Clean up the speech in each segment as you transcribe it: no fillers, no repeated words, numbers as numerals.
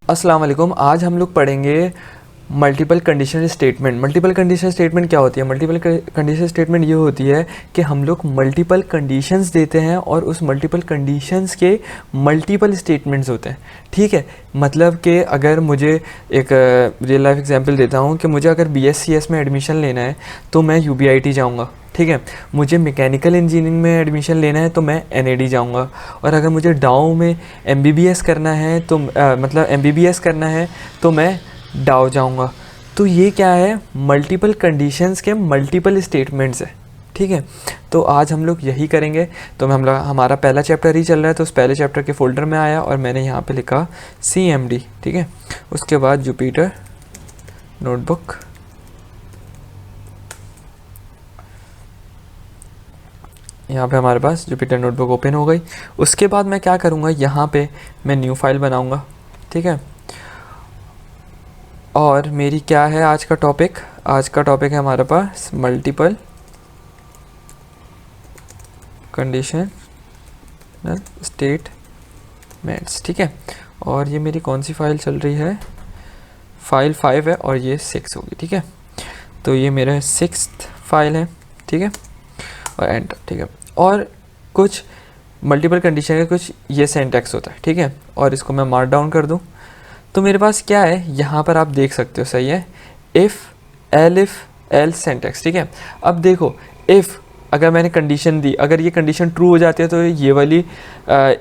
अस्सलाम वालेकुम। आज हम लोग पढ़ेंगे multiple conditional statement. Multiple conditional statement क्या होती है? मल्टीपल कंडीशनल स्टेटमेंट ये होती है कि हम लोग मल्टीपल कंडीशंस देते हैं और उस मल्टीपल कंडीशंस के मल्टीपल स्टेटमेंट्स होते हैं। ठीक है, मतलब कि अगर मुझे एक रियल लाइफ एग्जांपल देता हूँ कि मुझे अगर BSCS में एडमिशन लेना है तो मैं UBIT जाऊँगा। ठीक है, मुझे मैकेनिकल इंजीनियरिंग में एडमिशन लेना है तो मैं NAD जाऊँगा। और अगर मुझे डाउ में MBBS करना है तो मतलब MBBS करना है तो मैं डाउ जाऊँगा। तो ये क्या है? मल्टीपल कंडीशंस के मल्टीपल स्टेटमेंट्स है। ठीक है, तो आज हम लोग यही करेंगे। तो हमारा पहला चैप्टर ही चल रहा है, तो उस पहले चैप्टर के फोल्डर में आया और मैंने यहाँ पे लिखा CMD। ठीक है, उसके बाद जुपिटर नोटबुक, यहाँ पे हमारे पास जुपिटर नोटबुक ओपन हो गई। उसके बाद मैं क्या करूँगा, यहाँ पे मैं न्यू फाइल बनाऊँगा। ठीक है, और मेरी क्या है आज का टॉपिक? आज का टॉपिक है हमारे पास मल्टीपल कंडीशनल स्टेटमेंट्स। ठीक है, और ये मेरी कौन सी फाइल चल रही है? फाइल 5 है और ये 6 होगी। ठीक है, तो ये मेरा 6th फाइल है। ठीक है, और एंटर। ठीक है, और कुछ मल्टीपल कंडीशन के कुछ ये सिंटैक्स होता है। ठीक है, और इसको मैं मार्क डाउन कर दूं तो मेरे पास क्या है, यहाँ पर आप देख सकते हो। सही है, इफ़, एलिफ, एल्स सिंटैक्स। ठीक है, अब देखो, इफ़ अगर मैंने कंडीशन दी, अगर ये कंडीशन ट्रू हो जाती है तो ये वाली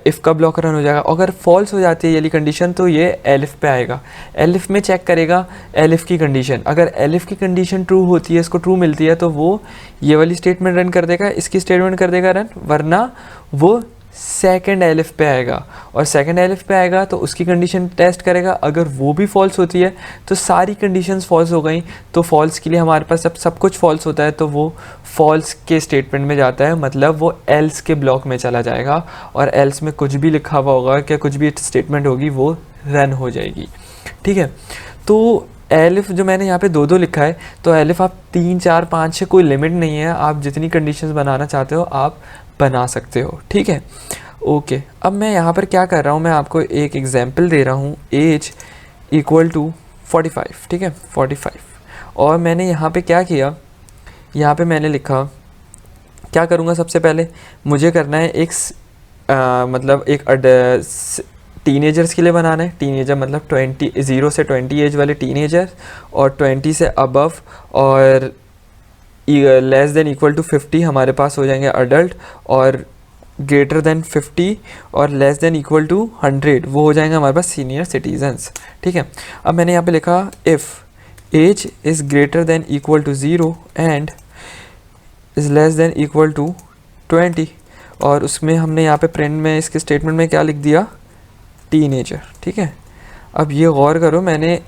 इफ़ का ब्लॉक रन हो जाएगा। अगर फॉल्स हो जाती है ये वाली कंडीशन तो ये एलिफ पे आएगा। एलिफ में चेक करेगा एलिफ की कंडीशन। अगर एलिफ की कंडीशन ट्रू होती है, इसको ट्रू मिलती है, तो वो ये वाली स्टेटमेंट रन कर देगा, इसकी स्टेटमेंट कर देगा रन, वरना वो सेकंड एलिफ पे आएगा। और सेकंड एलिफ पे आएगा तो उसकी कंडीशन टेस्ट करेगा। अगर वो भी फॉल्स होती है तो सारी कंडीशंस फॉल्स हो गई। तो फॉल्स के लिए हमारे पास जब सब कुछ फॉल्स होता है तो वो फॉल्स के स्टेटमेंट में जाता है, मतलब वो एल्स के ब्लॉक में चला जाएगा। और एल्स में कुछ भी लिखा हुआ होगा, क्या कुछ भी स्टेटमेंट होगी, वो रन हो जाएगी। ठीक है, तो एलिफ जो मैंने यहाँ पे 2-2 लिखा है, तो एलिफ आप 3, 4, 5 से कोई लिमिट नहीं है। आप जितनी कंडीशंस बनाना चाहते हो आप बना सकते हो। ठीक है, ओके। अब मैं यहाँ पर क्या कर रहा हूँ, मैं आपको एक एग्जांपल दे रहा हूँ। Age equal to 45। ठीक है, 45। और मैंने यहाँ पे क्या किया, यहाँ पे मैंने लिखा, क्या करूँगा, सबसे पहले मुझे करना है एक मतलब एक टीनेजर्स के लिए बनाना है। टीनेजर मतलब 0 से 20 एज वाले टीनेजर, और 20 से अबव और लेस देन इक्वल टू 50 हमारे पास हो जाएंगे अडल्ट, और ग्रेटर देन 50 और लेस देन इक्वल टू 100 वो हो जाएंगे हमारे पास सीनियर सिटीजन्स। ठीक है, अब मैंने यहाँ पे लिखा if age is greater than equal to 0 and is less than equal to 20, और उसमें हमने यहाँ पे प्रिंट में इसके स्टेटमेंट में क्या लिख दिया, टीनेजर। ठीक है, अब ये गौर करो, मैंने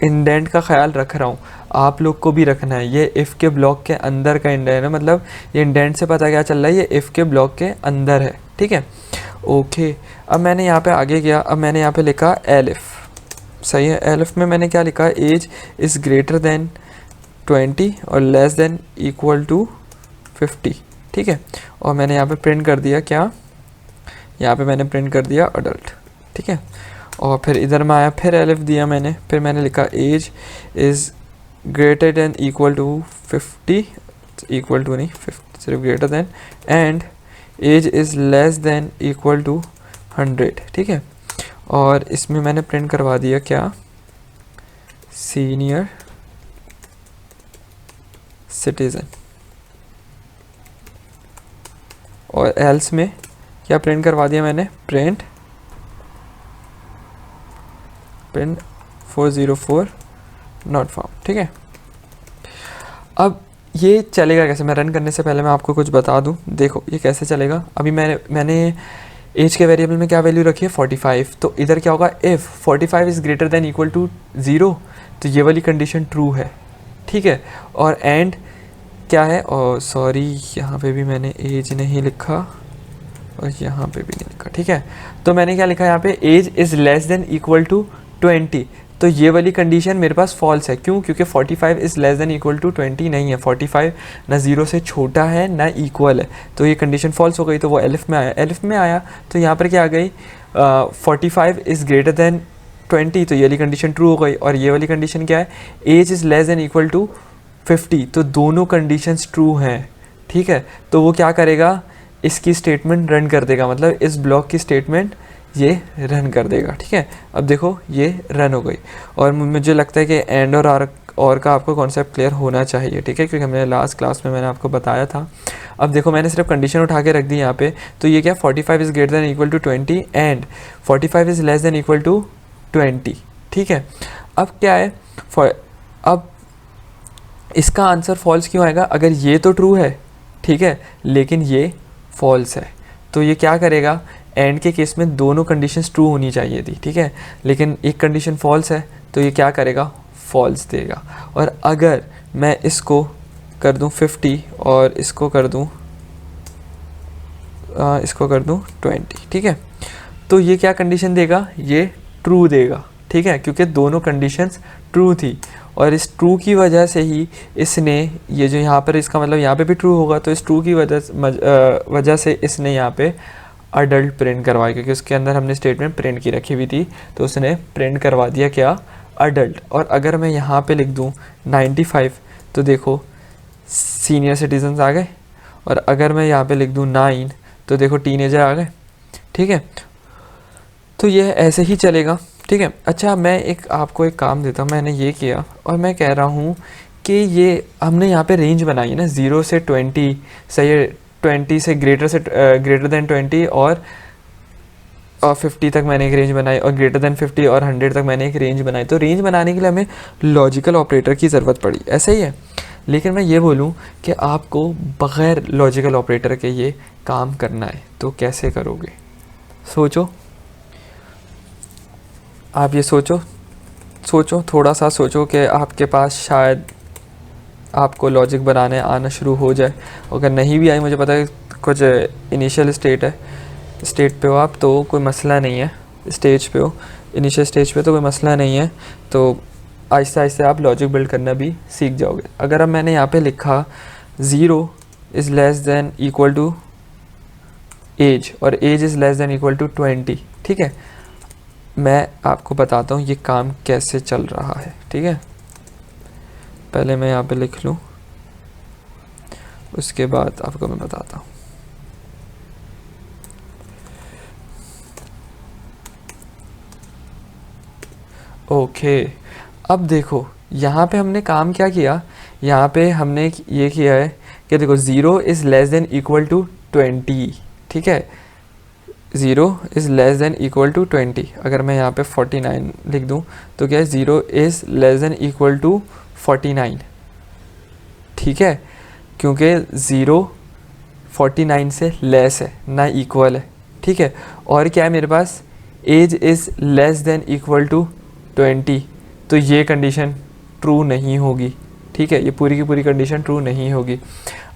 इंडेंट का ख्याल रख रहा हूँ, आप लोग को भी रखना है। ये इफ़ के ब्लॉक के अंदर का इंडेंट है, मतलब ये इंडेंट से पता क्या चल रहा है, ये इफ़ के ब्लॉक के अंदर है। ठीक है, ओके। अब मैंने यहाँ पे आगे गया, अब मैंने यहाँ पे लिखा एलिफ। सही है, एलिफ में मैंने क्या लिखा, एज इज़ ग्रेटर देन 20 और लेस देन इक्वल टू 50। ठीक है, और मैंने यहाँ पे प्रिंट कर दिया क्या, यहाँ पे मैंने प्रिंट कर दिया अडल्ट। ठीक है, और फिर इधर में आया, फिर एलिफ दिया मैंने, फिर मैंने लिखा age is greater than equal to 50, equal to नहीं 50, सिर्फ greater than, and age is less than equal to 100। ठीक है, और इसमें मैंने प्रिंट करवा दिया क्या, सीनियर सिटीज़न। और एल्स में क्या प्रिंट करवा दिया मैंने, प्रिंट 404 नॉट फाउंड। ठीक है, अब ये चलेगा कैसे, मैं रन करने से पहले मैं आपको कुछ बता दूं। देखो ये कैसे चलेगा। अभी मैंने एज के वेरिएबल में क्या वैल्यू रखी है, 45। तो इधर क्या होगा, if 45 is greater than equal to 0, तो ये वाली कंडीशन ट्रू है। ठीक है, और एंड क्या है, और सॉरी यहाँ पे भी मैंने एज नहीं लिखा और यहाँ पे भी नहीं लिखा। ठीक है, तो मैंने क्या लिखा यहाँ पे, age is less than equal to 20। तो ये वाली कंडीशन मेरे पास फॉल्स है। क्यों? क्योंकि 45 is less than equal to 20 नहीं है। 45 ना 0 से छोटा है ना इक्वल है, तो ये कंडीशन फॉल्स हो गई। तो वो एलिफ में आया, एलिफ में आया तो यहाँ पर क्या आ गई, 45 इज़ ग्रेटर देन 20 तो ये वाली कंडीशन ट्रू हो गई, और ये वाली कंडीशन क्या है, age is less than equal to 50, तो दोनों कंडीशंस ट्रू हैं, ठीक है। तो वो क्या करेगा, इसकी स्टेटमेंट रन कर देगा, मतलब इस ब्लॉक की स्टेटमेंट ये रन कर देगा, ठीक है। अब देखो ये रन हो गई, और मुझे लगता है कि एंड और का आपको कॉन्सेप्ट क्लियर होना चाहिए, ठीक है, क्योंकि हमने लास्ट क्लास में मैंने आपको बताया था। अब देखो मैंने सिर्फ कंडीशन उठा के रख दी यहाँ पे, तो ये क्या 45 is greater than equal to 20 and 45 is less than equal to 20, ठीक है। अब क्या है, अब इसका आंसर फॉल्स क्यों आएगा, अगर ये तो ट्रू है, ठीक है, लेकिन ये फॉल्स है, तो ये क्या करेगा, एंड के केस में दोनों कंडीशंस ट्रू होनी चाहिए थी, ठीक है, लेकिन एक कंडीशन फॉल्स है, तो ये क्या करेगा, फॉल्स देगा। और अगर मैं इसको कर दूं 50 और इसको कर दूं 20, ठीक है, तो ये क्या कंडीशन देगा, ये ट्रू देगा, ठीक है, क्योंकि दोनों कंडीशंस ट्रू थी, और इस ट्रू की वजह से ही इसने ये जो यहाँ पर, इसका मतलब यहाँ पे भी ट्रू होगा, तो इस ट्रू की वजह से इसने यहाँ पे अडल्ट प्रिंट करवाया, क्योंकि उसके अंदर हमने स्टेटमेंट प्रिंट की रखी हुई थी, तो उसने प्रिंट करवा दिया क्या, अडल्ट। और अगर मैं यहाँ पे लिख दूँ 95, तो देखो सीनियर सिटीजन्स आ गए, और अगर मैं यहाँ पे लिख दूँ 9, तो देखो टीनेजर आ गए, ठीक है। तो ये ऐसे ही चलेगा, ठीक है। अच्छा मैं आपको एक काम देता हूँ, मैंने ये किया और मैं कह रहा हूँ कि ये हमने यहाँ पे रेंज बनाई है ना 0 से 20, सही है, 20 से ग्रेटर देन 20 और 50 तक मैंने एक रेंज बनाई, और ग्रेटर देन 50 और 100 तक मैंने एक रेंज बनाई। तो रेंज बनाने के लिए हमें लॉजिकल ऑपरेटर की ज़रूरत पड़ी, ऐसा ही है। लेकिन मैं ये बोलूँ कि आपको बग़ैर लॉजिकल ऑपरेटर के ये काम करना है, तो कैसे करोगे, सोचो, आप ये सोचो थोड़ा सा सोचो कि आपके पास शायद आपको लॉजिक बनाने आना शुरू हो जाए। अगर नहीं भी आई, मुझे पता है कुछ इनिशियल स्टेट पे हो आप, तो कोई मसला नहीं है, स्टेज पे हो, इनिशियल स्टेज पे तो कोई मसला नहीं है, तो आहिस्ते आहिस्ते आप लॉजिक बिल्ड करना भी सीख जाओगे। अगर अब मैंने यहाँ पे लिखा 0 is less than equal to age, और age is less than equal to 20, ठीक है, मैं आपको बताता हूँ ये काम कैसे चल रहा है, ठीक है। पहले मैं यहाँ पे लिख लूँ, उसके बाद आपको मैं बताता हूँ। ओके, अब देखो यहाँ पे हमने काम क्या किया, यहाँ पे हमने ये किया है कि देखो 0 is less than equal to 20, ठीक है, 0 is less than equal to 20। अगर मैं यहाँ पे 49 लिख दूँ तो क्या है, 0 is less than equal to 49, ठीक है, क्योंकि 0 49 से लेस है ना इक्वल है, ठीक है। और क्या है मेरे पास, age is less than equal to 20, तो ये कंडीशन ट्रू नहीं होगी, ठीक है, ये पूरी की पूरी कंडीशन ट्रू नहीं होगी।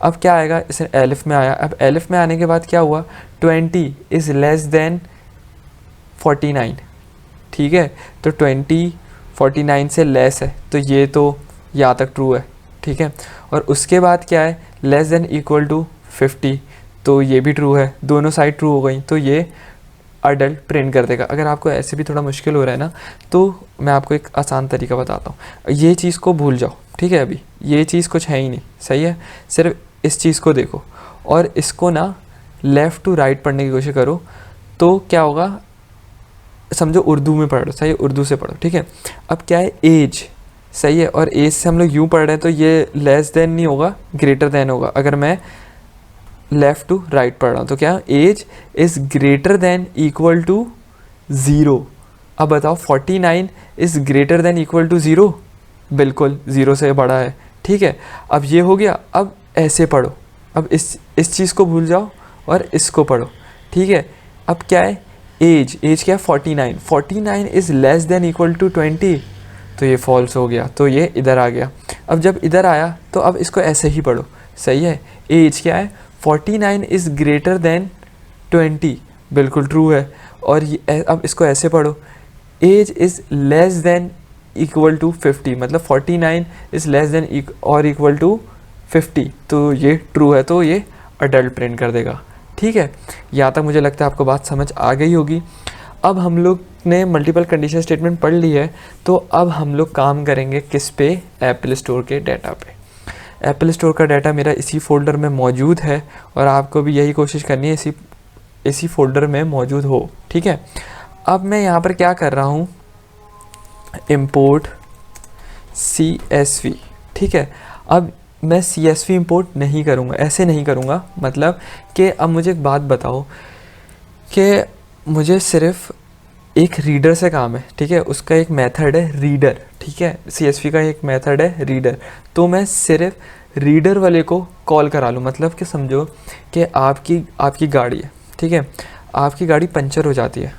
अब क्या आएगा, इसे एलिफ में आया, अब एलिफ में आने के बाद क्या हुआ, 20 इज़ लेस देन 49, ठीक है, तो 20 49 से लेस है, तो ये तो यहाँ तक ट्रू है, ठीक है। और उसके बाद क्या है, लेस देन इक्वल टू 50, तो ये भी ट्रू है, दोनों साइड ट्रू हो गई, तो ये अडल्ट प्रिंट कर देगा। अगर आपको ऐसे भी थोड़ा मुश्किल हो रहा है ना, तो मैं आपको एक आसान तरीका बताता हूँ, ये चीज़ को भूल जाओ, ठीक है, अभी ये चीज़ कुछ है ही नहीं, सही है, सिर्फ इस चीज़ को देखो और इसको ना लेफ़्ट टू राइट पढ़ने की कोशिश करो, तो क्या होगा, समझो उर्दू में पढ़ लो, सही है, उर्दू से पढ़ो, ठीक है। अब क्या है, एज, सही है, और एज से हम लोग यूँ पढ़ रहे हैं, तो ये लेस देन नहीं होगा, ग्रेटर देन होगा। अगर मैं लेफ़्ट टू राइट पढ़ रहा हूँ तो क्या, age is greater than equal to 0। अब बताओ 49 is greater than equal to 0, बिल्कुल 0 से बड़ा है, ठीक है। अब ये हो गया, अब ऐसे पढ़ो, अब इस चीज़ को भूल जाओ और इसको पढ़ो, ठीक है। अब क्या है, एज क्या है, 49 is less than equal to 20, तो ये फॉल्स हो गया, तो ये इधर आ गया। अब जब इधर आया तो अब इसको ऐसे ही पढ़ो, सही है, एज क्या है, 49 इज़ ग्रेटर देन 20, बिल्कुल ट्रू है। और अब इसको ऐसे पढ़ो, age is less than equal to 50, मतलब 49 इज़ लेस देन और इक्वल टू 50, तो ये ट्रू है, तो ये अडल्ट प्रिंट कर देगा, ठीक है। यहाँ तक मुझे लगता है आपको बात समझ आ गई होगी। अब हम लोग ने मल्टीपल कंडीशन स्टेटमेंट पढ़ ली है, तो अब हम लोग काम करेंगे किस पे, एप्पल स्टोर के डाटा पे। एप्पल स्टोर का डाटा मेरा इसी फोल्डर में मौजूद है और आपको भी यही कोशिश करनी है इसी फोल्डर में मौजूद हो, ठीक है। अब मैं यहाँ पर क्या कर रहा हूँ, इम्पोर्ट CSV, ठीक है। अब मैं CSV इंपोर्ट नहीं करूँगा, ऐसे नहीं करूँगा, मतलब कि अब मुझे एक बात बताओ कि मुझे सिर्फ एक रीडर से काम है, ठीक है। उसका एक मेथड है रीडर, ठीक है। CSV का एक मेथड है रीडर, तो मैं सिर्फ रीडर वाले को कॉल करा लूँ। मतलब कि समझो कि आपकी गाड़ी है, ठीक है। आपकी गाड़ी पंचर हो जाती है,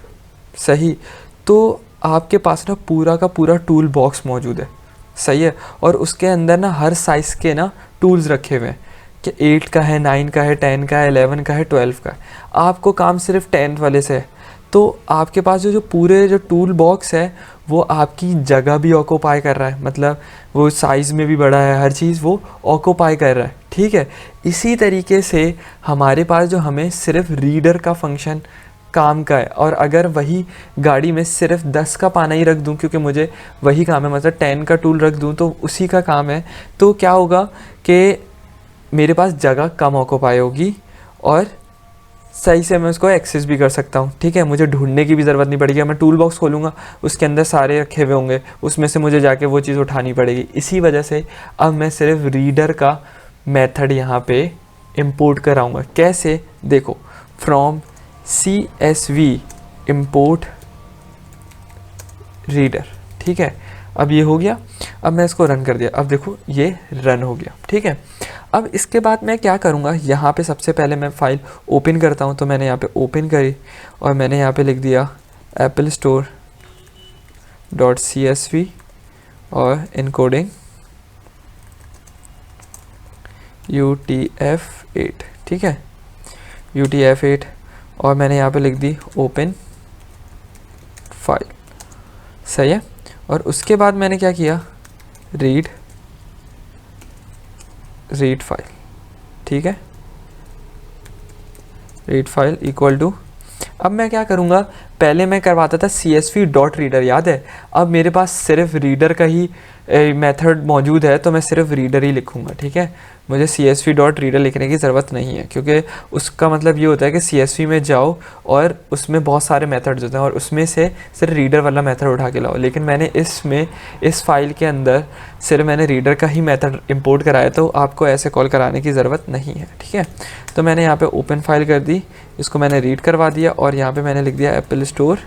सही, तो आपके पास ना पूरा का पूरा टूल बॉक्स मौजूद है, सही है। और उसके अंदर ना हर साइज़ के ना टूल्स रखे हुए हैं कि 8 का है, 9 का है, 10 का है, 11 का है, 12 का है। आपको काम सिर्फ 10 वाले से है, तो आपके पास जो पूरे जो टूल बॉक्स है वो आपकी जगह भी ऑक्यूपाई कर रहा है, मतलब वो साइज़ में भी बड़ा है, हर चीज़ वो ऑक्यूपाई कर रहा है, ठीक है। इसी तरीके से हमारे पास जो हमें सिर्फ रीडर का फंक्शन काम का है, और अगर वही गाड़ी में सिर्फ 10 का पाना ही रख दूं क्योंकि मुझे वही काम है, मतलब 10 का टूल रख दूं तो उसी का काम है, तो क्या होगा कि मेरे पास जगह कम ऑक्यूपाई होगी और सही से मैं उसको एक्सेस भी कर सकता हूँ, ठीक है। मुझे ढूंढने की भी ज़रूरत नहीं पड़ेगी। मैं टूल बॉक्स खोलूँगा, उसके अंदर सारे रखे हुए होंगे, उसमें से मुझे जाके वो चीज़ उठानी पड़ेगी। इसी वजह से अब मैं सिर्फ रीडर का मेथड यहाँ पे इंपोर्ट कराऊँगा। कैसे, देखो, फ्रॉम CSV इंपोर्ट रीडर, ठीक है। अब ये हो गया, अब मैं इसको रन कर दिया, अब देखो ये रन हो गया, ठीक है। अब इसके बाद मैं क्या करूँगा, यहाँ पे सबसे पहले मैं फ़ाइल ओपन करता हूँ, तो मैंने यहाँ पे ओपन करी और मैंने यहाँ पे लिख दिया एप्पल स्टोर .csv और इनकोडिंग UTF-8, ठीक है, UTF-8, और मैंने यहाँ पे लिख दी ओपन फाइल, सही है। और उसके बाद मैंने क्या किया, रीड फाइल, ठीक है, रीड फाइल इक्वल टू, अब मैं क्या करूँगा, पहले मैं करवाता था CSV डॉट रीडर, याद है। अब मेरे पास सिर्फ रीडर का ही मेथड मौजूद है, तो मैं सिर्फ रीडर ही लिखूँगा, ठीक है। मुझे CSV डॉट रीडर लिखने की ज़रूरत नहीं है, क्योंकि उसका मतलब ये होता है कि CSV में जाओ और उसमें बहुत सारे मेथड्स होते हैं और उसमें से सिर्फ रीडर वाला मेथड उठा के लाओ। लेकिन मैंने इस फाइल के अंदर सिर्फ मैंने रीडर का ही मेथड इंपोर्ट कराया, तो आपको ऐसे कॉल कराने की ज़रूरत नहीं है, ठीक है। तो मैंने यहाँ पे ओपन फाइल कर दी, इसको मैंने रीड करवा दिया और यहाँ पे मैंने लिख दिया एप्पल स्टोर,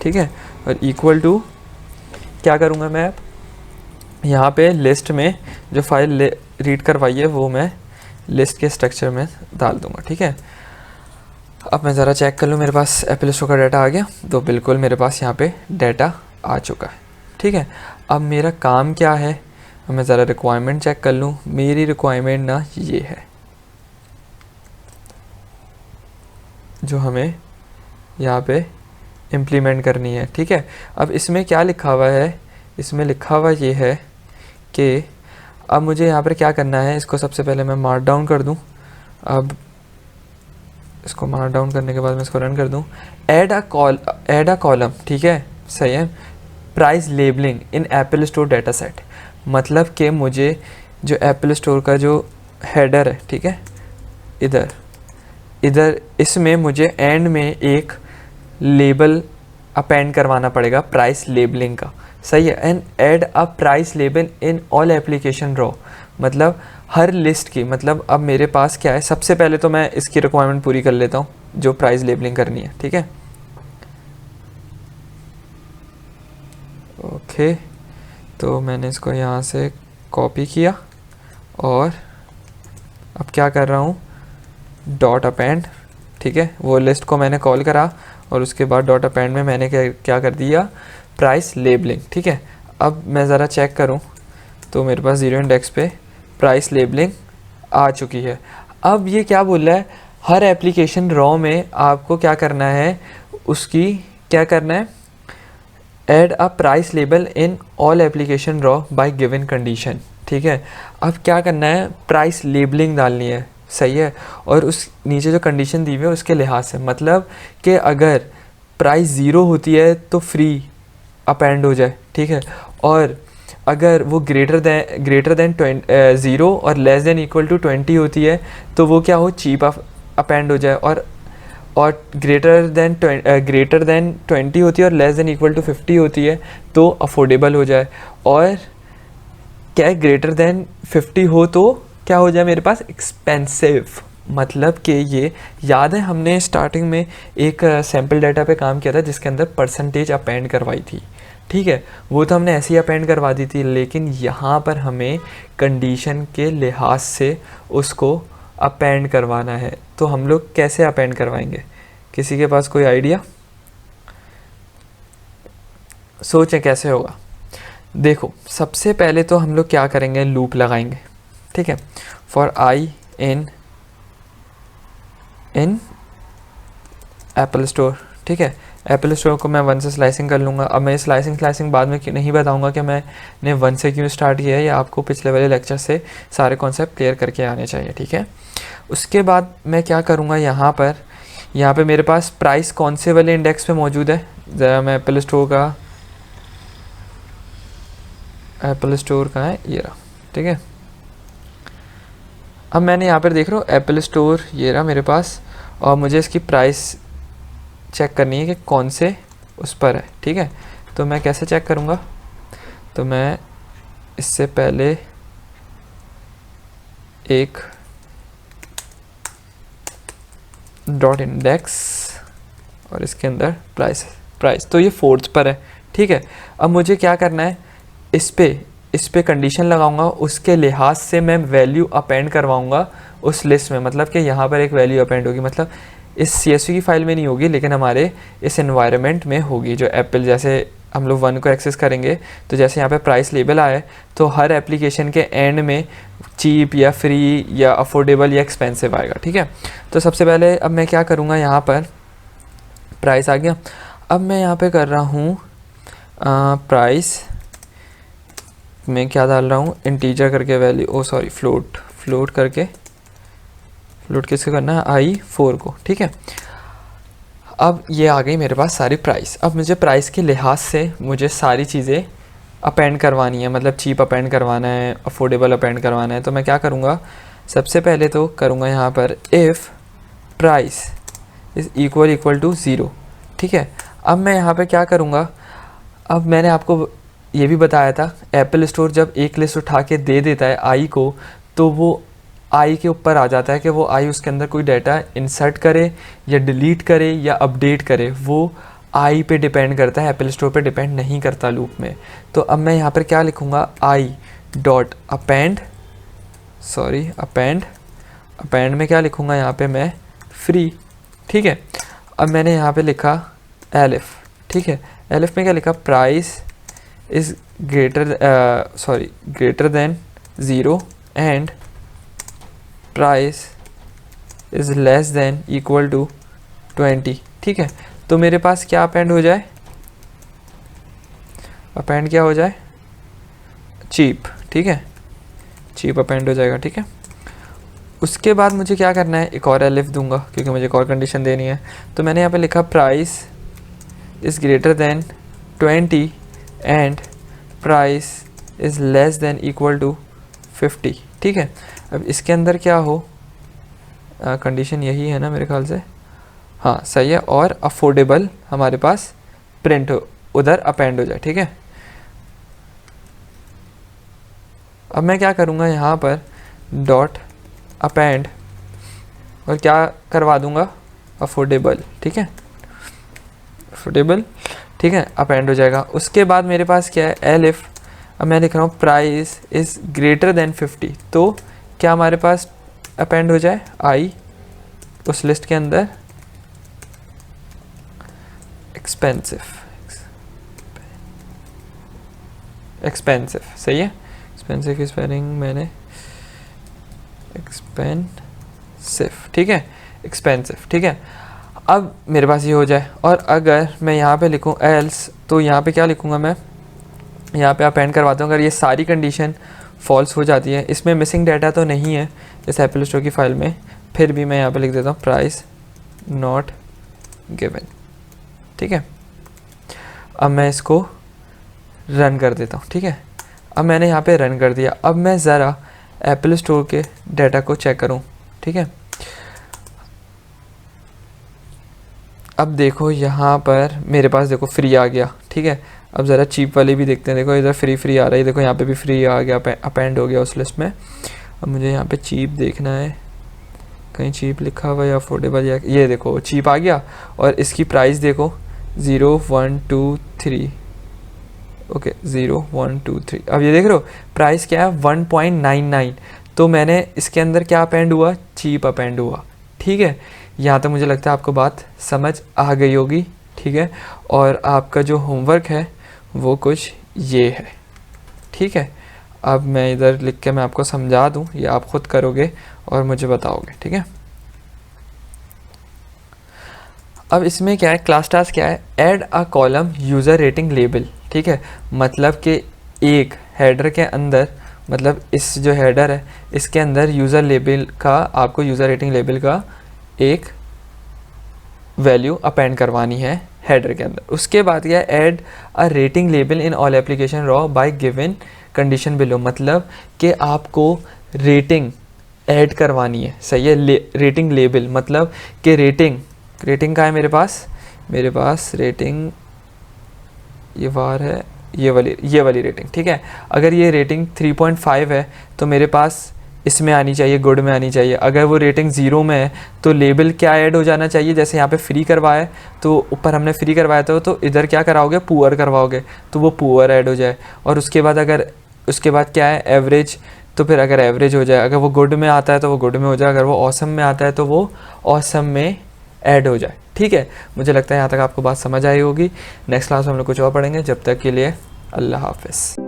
ठीक है, और इक्वल टू, क्या करूँगा मैं, अब यहाँ पे लिस्ट में जो फाइल रीड करवाई है वो मैं लिस्ट के स्ट्रक्चर में डाल दूँगा, ठीक है। अब मैं ज़रा चेक कर लूँ मेरे पास एप्पल स्टोर का डाटा आ गया, तो बिल्कुल मेरे पास यहाँ पे डाटा आ चुका है, ठीक है। अब मेरा काम क्या है, मैं ज़रा रिक्वायरमेंट चेक कर लूँ। मेरी रिक्वायरमेंट ना ये है जो हमें यहाँ पे इम्प्लीमेंट करनी है, ठीक है। अब इसमें क्या लिखा हुआ है, इसमें लिखा हुआ ये है कि अब मुझे यहाँ पर क्या करना है, इसको सबसे पहले मैं मार्क डाउन कर दूँ। अब इसको मार्क डाउन करने के बाद मैं इसको रन कर दूँ, ऐड अ कॉलम, ठीक है, सही है, प्राइस लेबलिंग इन एप्पल स्टोर डाटा सेट। मतलब कि मुझे जो एप्पल स्टोर का जो हेडर है, ठीक है, इधर इसमें मुझे एंड में एक लेबल अपेंड करवाना पड़ेगा प्राइस लेबलिंग का, सही है। And add a price label in all application raw, मतलब हर लिस्ट की, मतलब अब मेरे पास क्या है, सबसे पहले तो मैं इसकी रिक्वायरमेंट पूरी कर लेता हूँ जो प्राइस लेबलिंग करनी है, ठीक है। ओके, तो मैंने इसको यहाँ से कॉपी किया और अब क्या कर रहा हूँ, डॉट अपेंड, ठीक है, वो लिस्ट को मैंने कॉल करा और उसके बाद डॉट अपेंड में मैंने क्या कर दिया, प्राइस लेबलिंग, ठीक है। अब मैं ज़रा चेक करूं तो मेरे पास जीरो इंडेक्स पे प्राइस लेबलिंग आ चुकी है। अब ये क्या बोल रहा है, हर एप्लीकेशन रॉ में आपको क्या करना है, उसकी क्या करना है, add a price label in all application raw bye given condition, ठीक है। अब क्या करना है, प्राइस लेबलिंग डालनी है, सही है, और उस नीचे जो कंडीशन दी हुई है उसके लिहाज से, मतलब कि अगर प्राइस 0 होती है तो फ्री अपेंड हो जाए, ठीक है। और अगर वो ग्रेटर देन 0 और लेस देन इक्वल टू 20 होती है तो वो क्या हो, चीप अपेंड हो जाए। और ग्रेटर देन 20 होती है और लेस देन इक्वल टू 50 होती है तो अफोर्डेबल हो जाए। और क्या है, ग्रेटर देन 50 हो तो क्या हो जाए मेरे पास, एक्सपेंसिव। मतलब कि ये याद है हमने स्टार्टिंग में एक सैम्पल डाटा पे काम किया था जिसके अंदर परसेंटेज अपेंड करवाई थी, ठीक है। वो तो हमने ऐसे ही अपेंड करवा दी थी, लेकिन यहाँ पर हमें कंडीशन के लिहाज से उसको अपेंड करवाना है। तो हम लोग कैसे अपेंड करवाएंगे, किसी के पास कोई आइडिया? सोचें कैसे होगा। देखो सबसे पहले तो हम लोग क्या करेंगे, लूप लगाएंगे, ठीक है। For I in Apple store, ठीक है। एप्पल स्टोर को मैं 1 से स्लाइसिंग कर लूँगा। अब मैं स्लाइसिंग बाद में नहीं बताऊँगा कि मैंने 1 से क्यों स्टार्ट किया है, या आपको पिछले वाले लेक्चर से सारे कॉन्सेप्ट क्लियर करके आने चाहिए, ठीक है। उसके बाद मैं क्या करूँगा, यहाँ पे मेरे पास प्राइस कौन से वाले इंडेक्स पे मौजूद है, ज़रा मैं एप्पल स्टोर कहाँ है, ये रहा, ठीक है। अब मैंने यहाँ पर देख रहा हूँ एप्पल स्टोर ये रहा मेरे पास, और मुझे इसकी प्राइस चेक करनी है कि कौन से उस पर है, ठीक है। तो मैं कैसे चेक करूँगा, तो मैं इससे पहले एक डॉट इंडेक्स और इसके अंदर प्राइस तो ये 4th पर है, ठीक है। अब मुझे क्या करना है, इस पे कंडीशन लगाऊंगा, उसके लिहाज से मैं वैल्यू अपेंड करवाऊंगा उस लिस्ट में। मतलब कि यहाँ पर एक वैल्यू अपेंड होगी, मतलब इस CSV की फाइल में नहीं होगी लेकिन हमारे इस एनवायरनमेंट में होगी। जो एप्पल, जैसे हम लोग 1 को एक्सेस करेंगे तो जैसे यहाँ पे प्राइस लेबल आया है तो हर एप्लीकेशन के एंड में चीप या फ्री या अफोर्डेबल या एक्सपेंसिव आएगा, ठीक है। तो सबसे पहले अब मैं क्या करूँगा, यहाँ पर प्राइस आ गया। अब मैं यहाँ पे कर रहा हूँ प्राइस में क्या डाल रहा हूँ, इंटीजर करके वैल्यू, फ्लोट किसको करना है, I4 को, ठीक है। अब ये आ गई मेरे पास सारी प्राइस। अब मुझे प्राइस के लिहाज से मुझे सारी चीज़ें अपेंड करवानी है, मतलब चीप अपेंड करवाना है, अफोर्डेबल अपेंड करवाना है। तो मैं क्या करूँगा, सबसे पहले तो करूँगा यहाँ पर if price is equal to 0, ठीक है। अब मैं यहाँ पे क्या करूँगा, अब मैंने आपको ये भी बताया था एप्पल स्टोर जब एक लिस्ट उठा के दे देता है आई को, तो वो आई के ऊपर आ जाता है कि वो आई उसके अंदर कोई डाटा इंसर्ट करे या डिलीट करे या अपडेट करे, वो आई पे डिपेंड करता है, एप्पल स्टोर पे डिपेंड नहीं करता लूप में। तो अब मैं यहाँ पर क्या लिखूँगा, आई डॉट अपेंड में क्या लिखूँगा, यहाँ पे मैं फ्री, ठीक है। अब मैंने यहाँ पे लिखा एलिफ, ठीक है। एलिफ में क्या लिखा, price is greater than 0 and price is less than equal to 20, ठीक है। तो मेरे पास क्या अपेंड हो जाए, क्या हो जाए, चीप, ठीक है। चीप अपेंड हो जाएगा, ठीक है। उसके बाद मुझे क्या करना है, एक और एलिफ दूंगा क्योंकि मुझे एक और कंडीशन देनी है। तो मैंने यहाँ पे लिखा price is greater than 20 and price is less than equal to 50, ठीक है। अब इसके अंदर क्या हो, कंडीशन यही है ना मेरे ख्याल से, हाँ सही है। और अफोर्डेबल हमारे पास प्रिंट हो, उधर अपेंड हो जाए, ठीक है। अब मैं क्या करूँगा, यहाँ पर डॉट अपेंड और क्या करवा दूँगा, अफोर्डेबल, ठीक है। अफोर्डेबल, ठीक है, अपेंड हो जाएगा। उसके बाद मेरे पास क्या है, एलिफ। अब मैं लिख रहा हूँ प्राइस इज़ ग्रेटर देन 50, तो क्या हमारे पास अपेंड हो जाए, आई उस लिस्ट के अंदर एक्सपेंसिव, सही है। एक्सपेंसिव की स्पेलिंग मैंने एक्सपेंसिव, ठीक है, एक्सपेंसिव, ठीक है। अब मेरे पास ये हो जाए। और अगर मैं यहाँ पे लिखूँ एल्स, तो यहाँ पे क्या लिखूँगा, मैं यहाँ पे अपेंड करवाता हूँ। अगर ये सारी कंडीशन फॉल्स हो जाती है, इसमें मिसिंग डाटा तो नहीं है जैसे एप्पल स्टोर की फाइल में, फिर भी मैं यहाँ पे लिख देता हूँ प्राइस नॉट गिवन, ठीक है। अब मैं इसको रन कर देता हूँ, ठीक है। अब मैंने यहाँ पे रन कर दिया। अब मैं ज़रा एप्पल स्टोर के डाटा को चेक करूँ, ठीक है। अब देखो यहाँ पर मेरे पास देखो फ्री आ गया, ठीक है। अब ज़रा चीप वाली भी देखते हैं। देखो इधर फ्री आ रहा है, देखो यहाँ पे भी फ्री आ गया, अपेंड हो गया उस लिस्ट में। अब मुझे यहाँ पे चीप देखना है, कहीं चीप लिखा हुआ या अफोर्डेबल, या ये देखो चीप आ गया। और इसकी प्राइस देखो 0 1 2 3, ओके 0 1 2 3। अब ये देख रहे हो प्राइस क्या है 1.99। तो मैंने इसके अंदर क्या अपेंड हुआ, चीप अपेंड हुआ, ठीक है। यहाँ तक मुझे लगता है आपको बात समझ आ गई होगी, ठीक है। और आपका जो होमवर्क है वो कुछ ये है, ठीक है। अब मैं इधर लिख के मैं आपको समझा दूँ, ये आप खुद करोगे और मुझे बताओगे, ठीक है। अब इसमें क्या है, क्लास टास्क क्या है, add a column user rating label, ठीक है। मतलब कि एक हेडर के अंदर, मतलब इस जो हेडर है इसके अंदर यूज़र लेबल का, आपको यूज़र रेटिंग लेबल का एक वैल्यू अपेंड करवानी है हेडर के अंदर। उसके बाद क्या है, add a rating label in all application raw bye given condition below. मतलब कि आपको रेटिंग ऐड करवानी है, सही है। रेटिंग लेबल मतलब कि रेटिंग का है मेरे पास रेटिंग ये वार है, ये वाली रेटिंग, ठीक है। अगर ये रेटिंग 3.5 है तो मेरे पास इसमें आनी चाहिए, गुड में आनी चाहिए। अगर वो रेटिंग 0 में है तो लेबल क्या ऐड हो जाना चाहिए, जैसे यहाँ पे फ्री करवाया है तो ऊपर हमने फ्री करवाया था, तो इधर क्या कराओगे, पुअर करवाओगे, तो वो पुअर ऐड हो जाए। और उसके बाद क्या है, एवरेज, तो फिर अगर एवरेज हो जाए, अगर वो गुड में आता है तो वो गुड में हो जाए, अगर वो ऑसम में आता है तो वो ऑसम में ऐड हो जाए, ठीक है। मुझे लगता है यहाँ तक आपको बात समझ आई होगी। नेक्स्ट क्लास में हम लोग कुछ और पढ़ेंगे। जब तक के लिए अल्लाह हाफिज़।